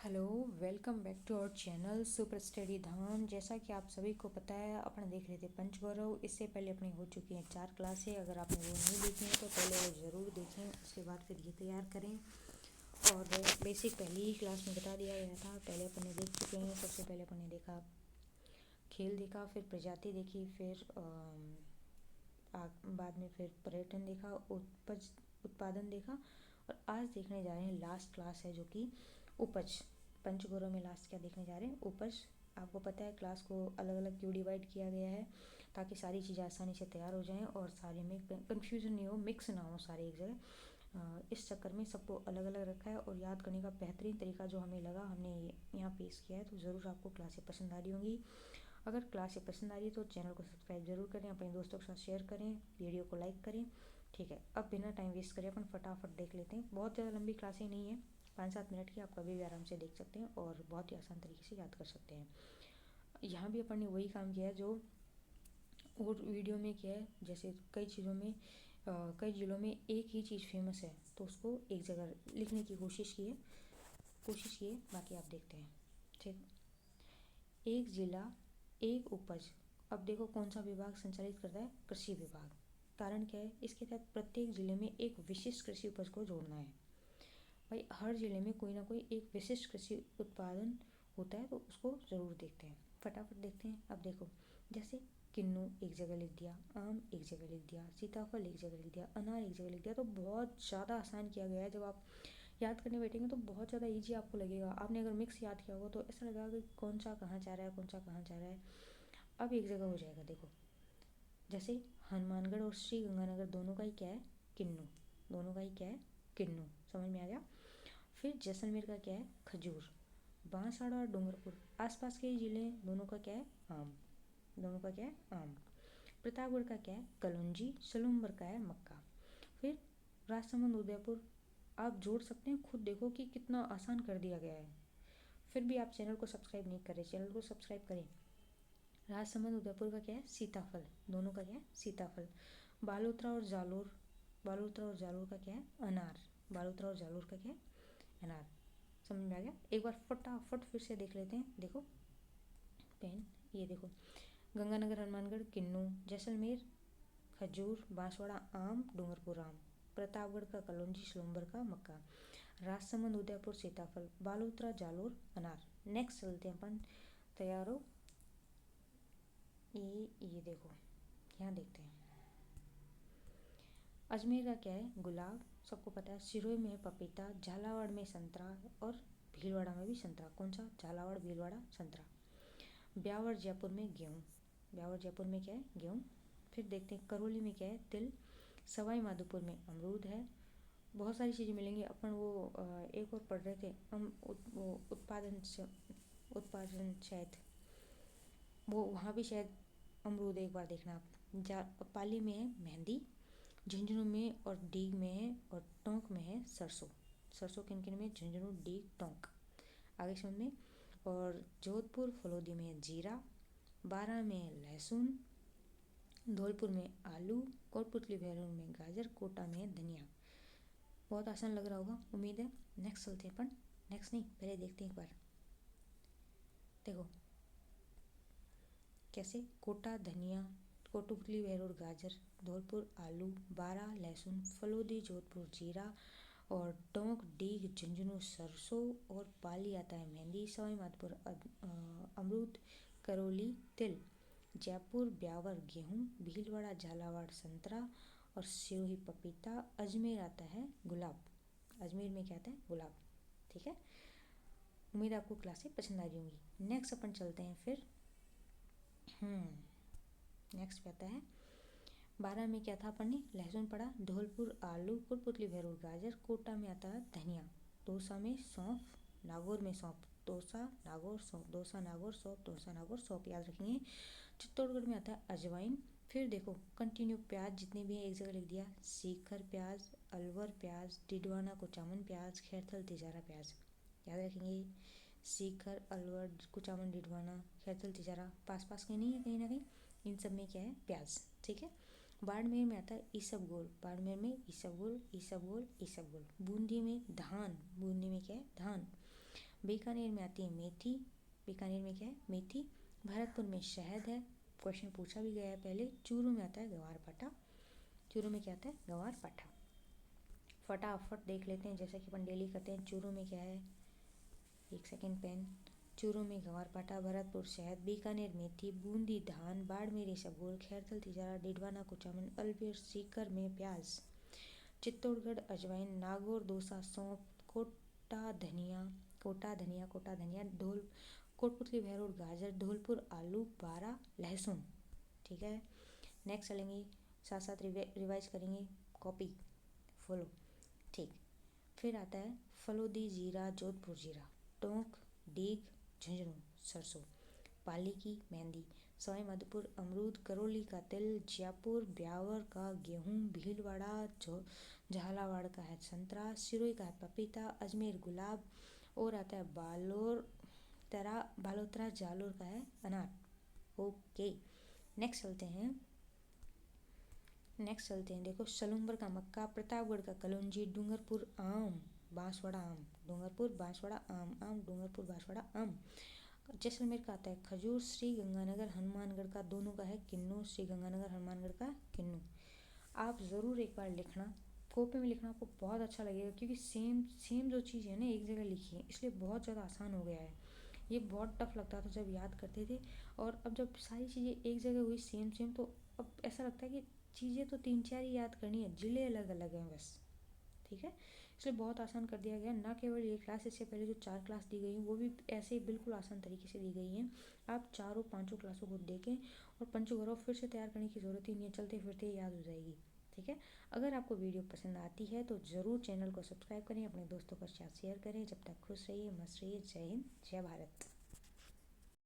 Hello, welcome back to our channel super study Dham. जैसा कि आप सभी को पता है, अपन देख रहे थे पंचगौरव। इससे पहले अपनी हो चुकी हैं 4 क्लासें। अगर आपने वो नहीं देखी हैं तो पहले वो ज़रूर देखें, उसके बाद फिर ये तैयार करें। और बेसिक पहली ही क्लास में बता दिया गया था। पहले अपन ने देख चुके हैं। सबसे पहले अपन ने देखा खेल, देखा, फिर प्रजाति देखी, फिर बाद में फिर पर्यटन देखा, उपज उत्पादन देखा। और आज देखने जा रहे हैं, लास्ट क्लास है जो कि उपज। पंचगौरव में लास्ट क्या देखने जा रहे हैं? उपज। आपको पता है क्लास को अलग अलग क्यों डिवाइड किया गया है, ताकि सारी चीज़ें आसानी से तैयार हो जाएं और सारे में कन्फ्यूजन नहीं हो, मिक्स ना हो सारे एक जगह। इस चक्कर में सबको अलग अलग रखा है। और याद करने का बेहतरीन तरीका जो हमें लगा, हमने यहाँ पेश किया है। तो ज़रूर आपको क्लासें पसंद आ रही होंगी। अगर क्लासें पसंद आ रही है तो चैनल को सब्सक्राइब जरूर करें, अपने दोस्तों के साथ शेयर करें, वीडियो को लाइक करें। ठीक है, अब बिना टाइम वेस्ट करें अपन फटाफट देख लेते हैं। बहुत ज़्यादा लंबी क्लासें नहीं है, 5-7 मिनट की। आप कभी भी आराम से देख सकते हैं और बहुत ही आसान तरीके से याद कर सकते हैं। यहाँ भी अपन ने वही काम किया है जो और वीडियो में किया है। जैसे कई चीज़ों में कई जिलों में एक ही चीज़ फेमस है, तो उसको एक जगह लिखने की कोशिश की है। बाकी आप देखते हैं। ठीक, एक जिला एक उपज। अब देखो कौन सा विभाग संचालित करता है? कृषि विभाग। कारण क्या है? इसके तहत प्रत्येक जिले में एक विशिष्ट कृषि उपज को जोड़ना है। भाई, हर जिले में कोई ना कोई एक विशिष्ट कृषि उत्पादन होता है, तो उसको ज़रूर देखते हैं। फटाफट देखते हैं। अब देखो, जैसे किन्नू एक जगह लिख दिया, आम एक जगह लिख दिया, सीताफल एक जगह लिख दिया, अनार एक जगह लिख दिया। तो बहुत ज़्यादा आसान किया गया है। जब आप याद करने बैठेंगे तो बहुत ज़्यादा ईजी आपको लगेगा। आपने अगर मिक्स याद किया होगा तो ऐसा लगेगा कि कौन सा कहाँ जा रहा है, कौन सा कहाँ जा रहा है। अब एक जगह हो जाएगा। देखो, जैसे हनुमानगढ़ और श्री गंगानगर दोनों का ही क्या है? किन्नू। दोनों का ही क्या है? किन्नू। समझ में आ गया? फिर जैसलमेर का क्या है? खजूर। बांसवाड़ा और डूंगरपुर आसपास के ही जिले हैं, दोनों का क्या है? आम। दोनों का क्या है? आम। प्रतापगढ़ का क्या है? कलौंजी। सलूम्बर का है मक्का। फिर राजसमंद, उदयपुर। आप जोड़ सकते हैं, खुद देखो कि कितना आसान कर दिया गया है। फिर भी आप चैनल को सब्सक्राइब नहीं करें, चैनल को सब्सक्राइब करें। राजसमंद, उदयपुर का क्या है? सीताफल। दोनों का क्या है? सीताफल। बालोतरा और जालोर। बालोतरा और जालोर का क्या है? अनार। बालोतरा और जालोर का क्या है? अनार। समझ में आ गया? एक बार फटाफट फिर से देख लेते हैं। देखो पेन, ये देखो, गंगानगर हनुमानगढ़ किन्नू, जैसलमेर खजूर, बांसवाड़ा आम, डूंगरपुर आम, प्रतापगढ़ का कलौंजी, सलूम्बर का मक्का, राजसमंद उदयपुर सीताफल, बालोतरा जालोर अनार। नेक्स्ट चलते हैं अपन। तैयार हो? ये देखो, यहाँ देखते हैं। अजमेर का क्या है? गुलाब। सबको पता है। सिरोही में है पपीता, झालावाड़ में संतरा और भीलवाड़ा में भी संतरा। कौन सा? झालावाड़, भीलवाड़ा, संतरा। ब्यावर जयपुर में गेहूँ। ब्यावर जयपुर में क्या है? गेहूँ। फिर देखते हैं करौली में क्या है? तिल। सवाई माधोपुर में अमरूद है। बहुत सारी चीज़ें मिलेंगी। अपन वो एक और पढ़ रहे थे, हम उत्पादन शायद, वो वहाँ भी शायद अमरूद। एक बार देखना आप। पाली में है मेहंदी, झुंझुनू में और डीग में है, और टोंक में है सरसों। सरसों किन किन में? झुंझुनू, डीग, टोंक। आगे समझ में। और जोधपुर फलोदी में है जीरा, बारा में है लहसुन, धौलपुर में आलू, कोटपुतली भैरव में गाजर, कोटा में है धनिया। बहुत आसान लग रहा होगा, उम्मीद है। नेक्स्ट चलते हैं अपन। नेक्स्ट नहीं, पहले देखते हैं एक बार। देखो कैसे? कोटा धनिया, कोटपुतली भैरव गाजर, धौलपुर आलू, बारा लहसुन, फलोदी जोधपुर जीरा, और टोंक डीग झुंझुनू सरसों, और पाली आता है मेहंदी, सवाई माधोपुर अमरूद, करौली तिल, जयपुर ब्यावर गेहूँ, भीलवाड़ा झालावाड़ संतरा, और सिरोही पपीता। अजमेर आता है गुलाब। अजमेर में क्या आता है? गुलाब। ठीक है, उम्मीद आपको क्लासें पसंद आ रही होंगी। नेक्स्ट अपन चलते हैं फिर। नेक्स्ट आता है 12 में क्या था अपन ने? लहसुन पढ़ा, धौलपुर आलू, कुटपुतली भैरव गाजर, कोटा में आता है धनिया, दौसा में सौंफ, नागौर में सौंफ, दौसा नागौर सौंफ, दौसा नागौर सौंफ, दौसा नागौर सौंफ, याद रखेंगे। चित्तौड़गढ़ में आता है अजवाइन। फिर देखो कंटिन्यू, प्याज जितने भी हैं एक जगह लिख दिया। सीकर प्याज, अलवर प्याज, डिडवाना कुचामन प्याज, खैरथल तिजारा प्याज। याद रखेंगे। सीकर, अलवर, कुचामन, डिडवाना, खैरथल तिजारा पास पास के नहीं है कहीं ना कहीं। इन सब में क्या है? प्याज। ठीक है। बाड़मेर में आता है ईसबगोल। बाड़मेर में ईसबगोल, ईसबगोल, ईसबगोल। बूंदी में धान। बूंदी में क्या है? धान। बीकानेर में आती है मेथी, बीकानेर में क्या है, मेथी। भरतपुर में शहद है, क्वेश्चन पूछा भी गया है पहले। चूरू में आता है ग्वारपाठा, चूरू में क्या आता है, ग्वारपाठा। फटाफट देख लेते हैं जैसा कि अपन डेली करते हैं। चूरू में क्या है, एक सेकेंड पेन। चूरू में ग्वारपाठा, भरतपुर शहद, बीकानेर मेथी, बूंदी धान, बाड़मेर इसबगोल, खैरथल तिजारा, डिडवाना कुचामन, अजमेर सीकर में प्याज, चित्तौड़गढ़ अजवाइन, नागौर दोसा सौंफ, कोटा धनिया, ढोल कोटपुतली बहरोड गाजर, धौलपुर आलू, बारा लहसुन। ठीक है, नेक्स्ट चलेंगे, साथ साथ रिवाइज करेंगे, कॉपी फॉलो। ठीक, फिर आता है फलोदी जीरा, जोधपुर जीरा, टोंक डीग झुंझुनू सरसों, पाली की मेहंदी, सवाई माधोपुर अमरूद, करौली का तिल, जयपुर ब्यावर का गेहूँ, भीलवाड़ा झालावाड़ का है संतरा, सिरोही का है पपीता, अजमेर गुलाब, और आता है बालोतरा जालोर का है अनार। ओके, नेक्स्ट चलते हैं, देखो सलूम्बर का मक्का, प्रतापगढ़ का कलौंजी, डूंगरपुर आम, बांसवाड़ा आम, डूंगरपुर बांसवाड़ा आम, डूंगरपुर बांसवाड़ा आम। जैसलमेर का आता है खजूर, श्री गंगानगर हनुमानगढ़ का दोनों का है किन्नू, श्री गंगानगर हनुमानगढ़ का किन्नू। आप ज़रूर एक बार लिखना, कॉपी में लिखना आपको बहुत अच्छा लगेगा, क्योंकि सेम जो चीज़ है ना एक जगह लिखी है, इसलिए बहुत ज़्यादा आसान हो गया है। ये बहुत टफ लगता था जब याद करते थे, और अब जब सारी चीज़ें एक जगह हुई सेम तो अब ऐसा लगता है कि चीज़ें तो 3-4 ही याद करनी है, जिले अलग अलग हैं बस। ठीक है, इसलिए बहुत आसान कर दिया गया। ना केवल ये क्लास, इससे पहले जो 4 क्लास दी गई हैं वो भी ऐसे ही बिल्कुल आसान तरीके से दी गई हैं। आप 4-5 क्लासों को देखें, और पंचगौरव फिर से तैयार करने की ज़रूरत ही नहीं है, चलते फिरते याद हो जाएगी। ठीक है, अगर आपको वीडियो पसंद आती है तो ज़रूर चैनल को सब्सक्राइब करें, अपने दोस्तों के साथ शेयर करें। जब तक खुश रहिए, मस्त रहिए। जय हिंद, जय भारत।